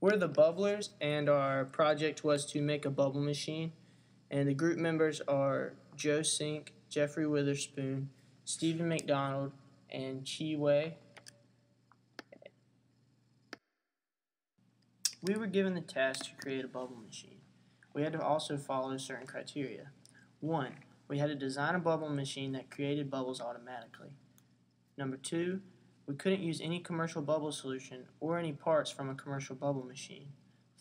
We're the Bubblers, and our project was to make a bubble machine. And the group members are Joe Sink, Jeffrey Witherspoon, Stephen McDonald, and Chi Wei. We were given the task to create a bubble machine. We had to also follow certain criteria. 1. We had to design a bubble machine that created bubbles automatically. Number 2. We couldn't use any commercial bubble solution or any parts from a commercial bubble machine.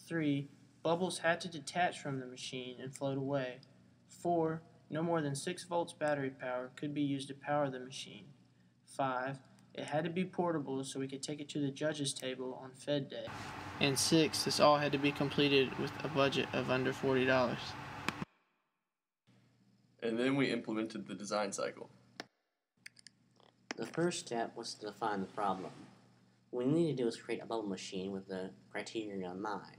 3. Bubbles had to detach from the machine and float away. 4. No more than 6 volts battery power could be used to power the machine. 5. It had to be portable so we could take it to the judges' table on Fed Day. And 6. This all had to be completed with a budget of under $40. And then we implemented the design cycle. The first step was to define the problem. What we need to do is create a bubble machine with the criteria in mind.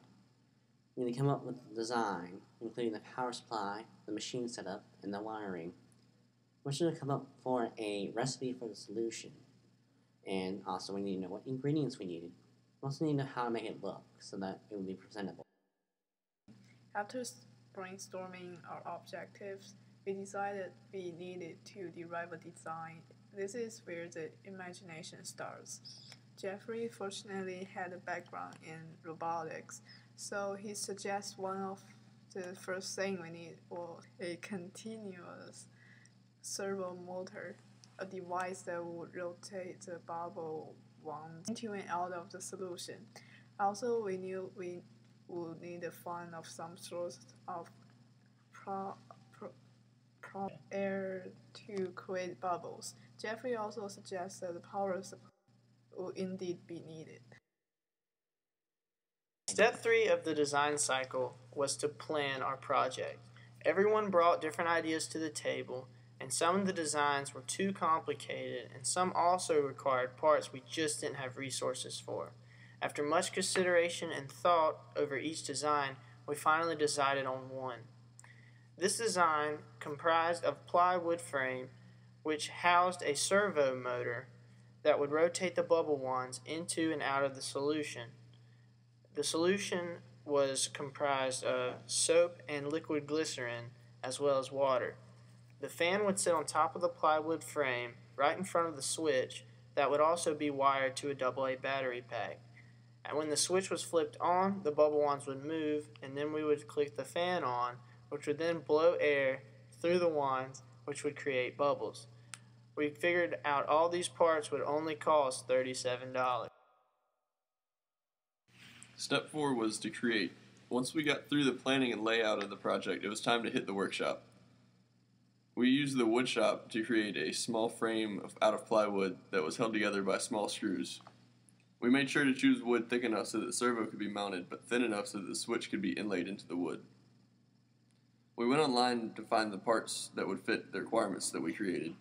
We need to come up with the design, including the power supply, the machine setup, and the wiring. We should come up for a recipe for the solution. And also we need to know what ingredients we needed. We also need to know how to make it look so that it would be presentable. After brainstorming our objectives, we decided we needed to derive a design. This is where the imagination starts. Jeffrey fortunately had a background in robotics, so he suggests one of the first thing we need was a continuous servo motor, a device that would rotate the bubble wands into and out of the solution. Also, we knew we would need the fund of some sort of air to create bubbles. Jeffrey also suggests that the power supply would indeed be needed. Step 3 of the design cycle was to plan our project. Everyone brought different ideas to the table, and some of the designs were too complicated, and some also required parts we just didn't have resources for. After much consideration and thought over each design, we finally decided on one. This design comprised of plywood frame which housed a servo motor that would rotate the bubble wands into and out of the solution. The solution was comprised of soap and liquid glycerin as well as water. The fan would sit on top of the plywood frame right in front of the switch that would also be wired to a AA battery pack. And when the switch was flipped on, the bubble wands would move, and then we would click the fan on, which would then blow air through the wands, which would create bubbles. We figured out all these parts would only cost $37. Step 4 was to create. Once we got through the planning and layout of the project, it was time to hit the workshop. We used the wood shop to create a small frame out of plywood that was held together by small screws. We made sure to choose wood thick enough so that the servo could be mounted, but thin enough so that the switch could be inlaid into the wood. We went online to find the parts that would fit the requirements that we created.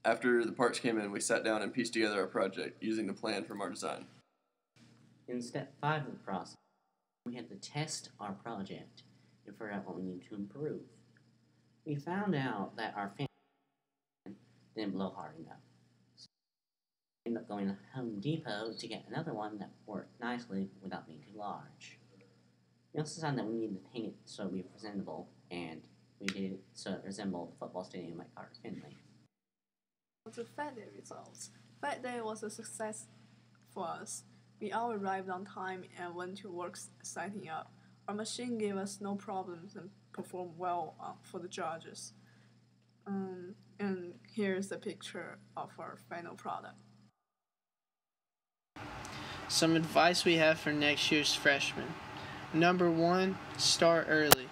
After the parts came in, we sat down and pieced together our project using the plan from our design. In step 5 of the process, we had to test our project and figure out what we needed to improve. We found out that our fan didn't blow hard enough. So we ended up going to Home Depot to get another one that worked nicely without being too large. We also decided that we needed to paint it so it would be presentable, and we did it so it resembled the football stadium at Carter Finley. The Fed Day results. Fed Day was a success for us. We all arrived on time and went to work setting up. Our machine gave us no problems and performed well for the judges. And here's a picture of our final product. Some advice we have for next year's freshmen. Number 1, start early.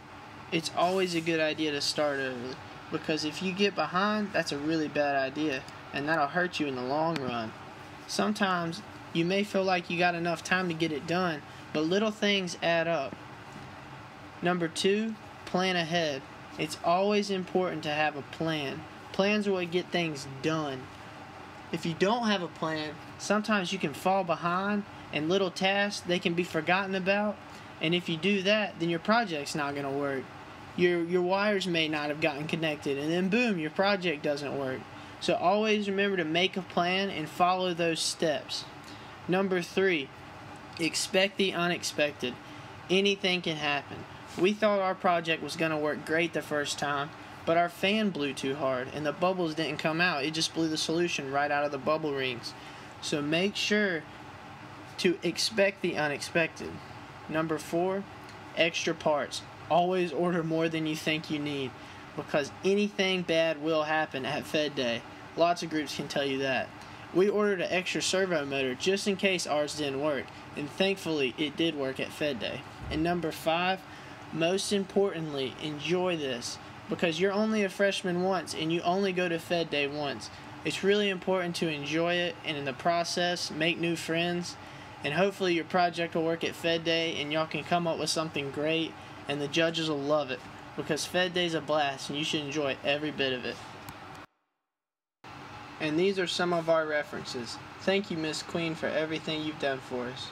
It's always a good idea to start early, because if you get behind, that's a really bad idea, and that'll hurt you in the long run. Sometimes you may feel like you got enough time to get it done, but little things add up. Number 2, plan ahead. It's always important to have a plan. Plans are what get things done. If you don't have a plan, sometimes you can fall behind, and little tasks, they can be forgotten about. And if you do that, then your project's not going to work. Your wires may not have gotten connected, and then boom, your project doesn't work. So always remember to make a plan and follow those steps. Number 3, Expect the unexpected. Anything can happen. We thought our project was going to work great the first time, but our fan blew too hard and the bubbles didn't come out. It just blew the solution right out of the bubble rings. So make sure to expect the unexpected. Number 4, extra parts. Always order more than you think you need, because anything bad will happen at Fed Day. Lots of groups can tell you that. We ordered an extra servo motor just in case ours didn't work, and thankfully it did work at Fed Day. And number 5, most importantly, enjoy this, because you're only a freshman once and you only go to Fed Day once. It's really important to enjoy it, and in the process make new friends, and hopefully your project will work at Fed Day and y'all can come up with something great and the judges will love it, because Fed Day's a blast and you should enjoy every bit of it. And these are some of our references. Thank you, Miss Queen, for everything you've done for us.